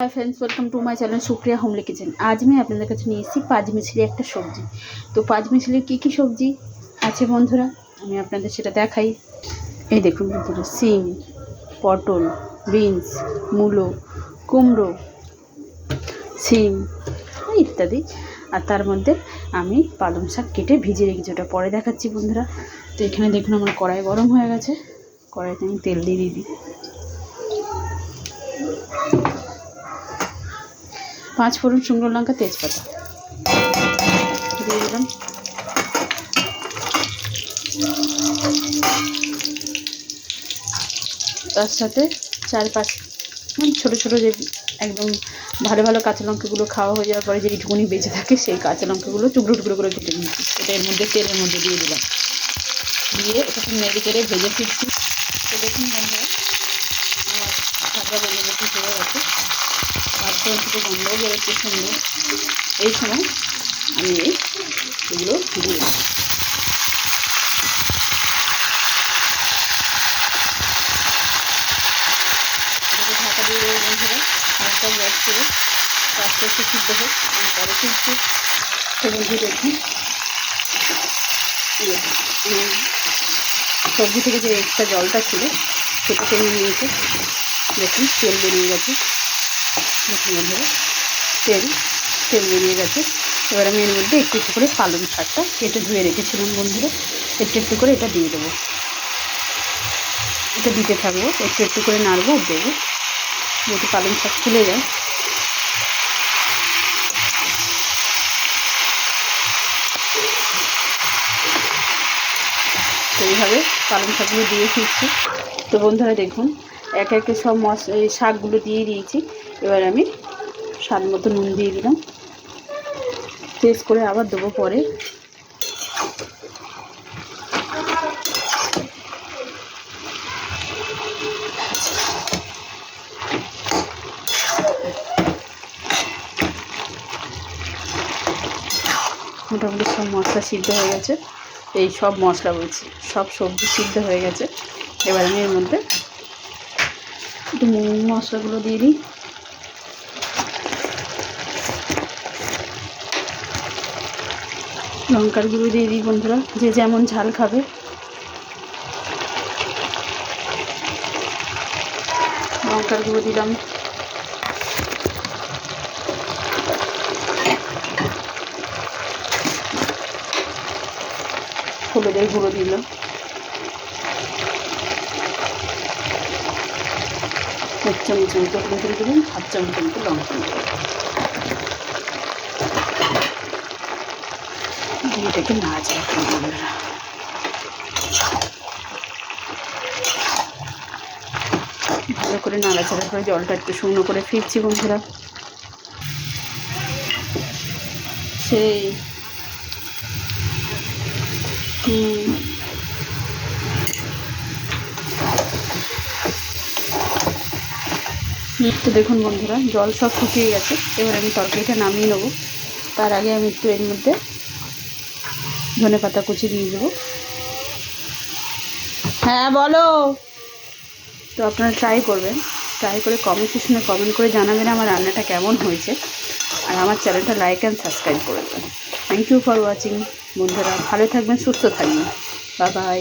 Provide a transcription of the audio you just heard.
Hi friends, welcome to my channel Supriya homely kitchen. आज मैं আপনাদের কাছে নিয়ে এসেছি পাঁচমিশালি একটা সবজি। তো পাঁচমিশালির কী কী সবজি আছে বন্ধুরা আমি আপনাদের সেটা দেখাই। এই দেখুন বন্ধুরা, সিম, পটল, বিনস, মূলো, কুমড়ো, সিম ইত্যাদি। আর তার মধ্যে আমি পালং শাক কেটে ভিজিয়ে রেখেছি, ওটা পরে দেখাচ্ছি বন্ধুরা। তো এখানে দেখুন আমার কড়াই গরম হয়ে গেছে, কড়াইতে আমি তেল দিয়ে দিই 5 ফোড়ন, শুকনো লঙ্কা, তেজপাতা দিয়ে দিলাম। তার সাথে 4-5 ছোটো ছোটো যে একদম ভালো ভালো কাঁচা লঙ্কাগুলো খাওয়া হয়ে যাওয়ার পরে যে এইটুকুনি বেঁচে থাকে সেই কাঁচা লঙ্কাগুলো টুকরো টুকরো করে কেটে নিয়েছি, এটা এর মধ্যে তেলের মধ্যে দিয়ে দিলাম। দিয়ে এটাকে নেড়ে চেড়ে ভেজে ফিরছি। তো দেখুন বন্ধুরা, আমার ভাজা ভেজে ভেজে হয়ে গেছে, পাঁচফোড়ন থেকে গন্ধও বেরোচ্ছে সুন্দর। এই সময় আমি এগুলো দিয়ে দিই। ঢাকা দিয়ে দেবো বন্ধুরা, হালকা গ্যাস করে আস্তে আস্তে সিদ্ধ হোক, আমি পরে ফিরছি। বন্ধু দেখুন, সবজি থেকে যে এক্সট্রা জলটা ছিল সেটা টেনে নিয়েছে। দেখুন তেল বেরিয়ে গেছে, দেখুন বন্ধুরা তেল বেরিয়ে গেছে। এবার আমি এর মধ্যে একটু একটু করে পালং শাকটা কেটে ধুয়ে রেখেছিলাম বন্ধুরা, একটু একটু করে এটা দিয়ে দেবো। এটা দিতে থাকবো, একটু একটু করে নাড়বো আর দেবো, যাতে পালং শাক ফুলে যায়। তো এইভাবে পালং শাকগুলো দিয়ে ফিরছি। তো বন্ধুরা দেখুন, একে একে সব এই শাকগুলো দিয়ে দিয়েছি। এবার আমি স্বাদ মতো নুন দিয়ে দিলাম, টেস্ট করে আবার দেবো পরে। মোটামুটি সব মশলা সিদ্ধ হয়ে গেছে, এই সব মশলা বলছি সব সবজি সিদ্ধ হয়ে গেছে। এবার আমি এর মধ্যে একটু মশলাগুলো দিয়ে দিই। লঙ্কার গুঁড়ো দিয়ে দিই বন্ধুরা, যে যেমন ঝাল খাবে। লঙ্কার গুঁড়ো দিলাম, হলুদের গুঁড়ো দিলাম, এক চামচ মতো হলুদের দিলাম, হাফ চামচ মতো লঙ্কা দিয়ে এটাকে নাড়াচাড়া করি বন্ধুরা। ভালো করে নাড়াচাড়া করে জলটা একটু শুকনো করে ফিরছি বন্ধুরা। সেই তো দেখুন বন্ধুরা, জল সব শুকিয়ে গেছে। এবার আমি তরকারিটা নামিয়ে নেবো। তার আগে আমি একটু এর মধ্যে ধনেপাতা কুচি দিয়ে দেবো। হ্যাঁ বলো। তো আপনারা ট্রাই করবেন, ট্রাই করে কমেন্ট সেকশনে কমেন্ট করে জানাবেন আমার রান্নাটা কেমন হয়েছে। আর আমার চ্যানেলটা লাইক অ্যান্ড সাবস্ক্রাইব করে দেবেন। থ্যাংক ইউ ফর ওয়াচিং বন্ধুরা, ভালো থাকবেন, সুস্থ থাকবেন, বাই বাই।